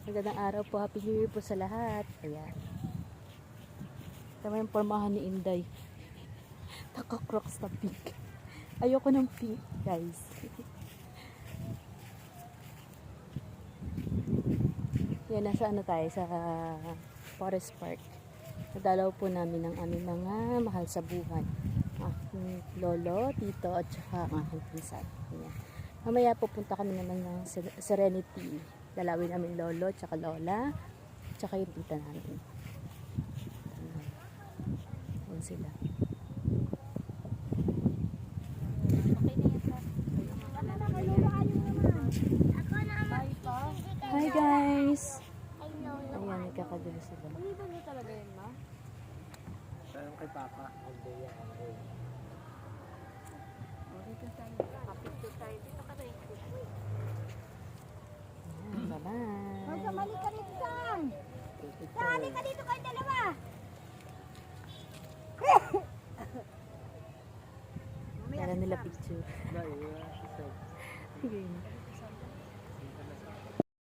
Magandang araw po. Happy New Year po sa lahat. Ayan. Tama yung pormahan ni Inday. Naka-crocs na pink. Ayoko ng pink, guys. Yan, nasa ano tayo? Sa Forest Park. Nadalaw po namin ang aming mga mahal sa buhay. Aking lolo, tito, at saka ang aking pinsan. Ayan. Mamaya pupunta kami naman ng Serenity. Dalawin namin lolo, at saka lola, at saka yung tita namin. Ayan sila. Hi guys! Ayan, nagkakagulo sila. Ulitan niyo talaga yun, ma? Sayang kay Papa. Kapit tayo. Dito ka tayo. Ayan, bye-bye! Magkamali ka rin, Sam! Sali ka dito kayo dalawa! Kala nila picture. Dahil, Sige.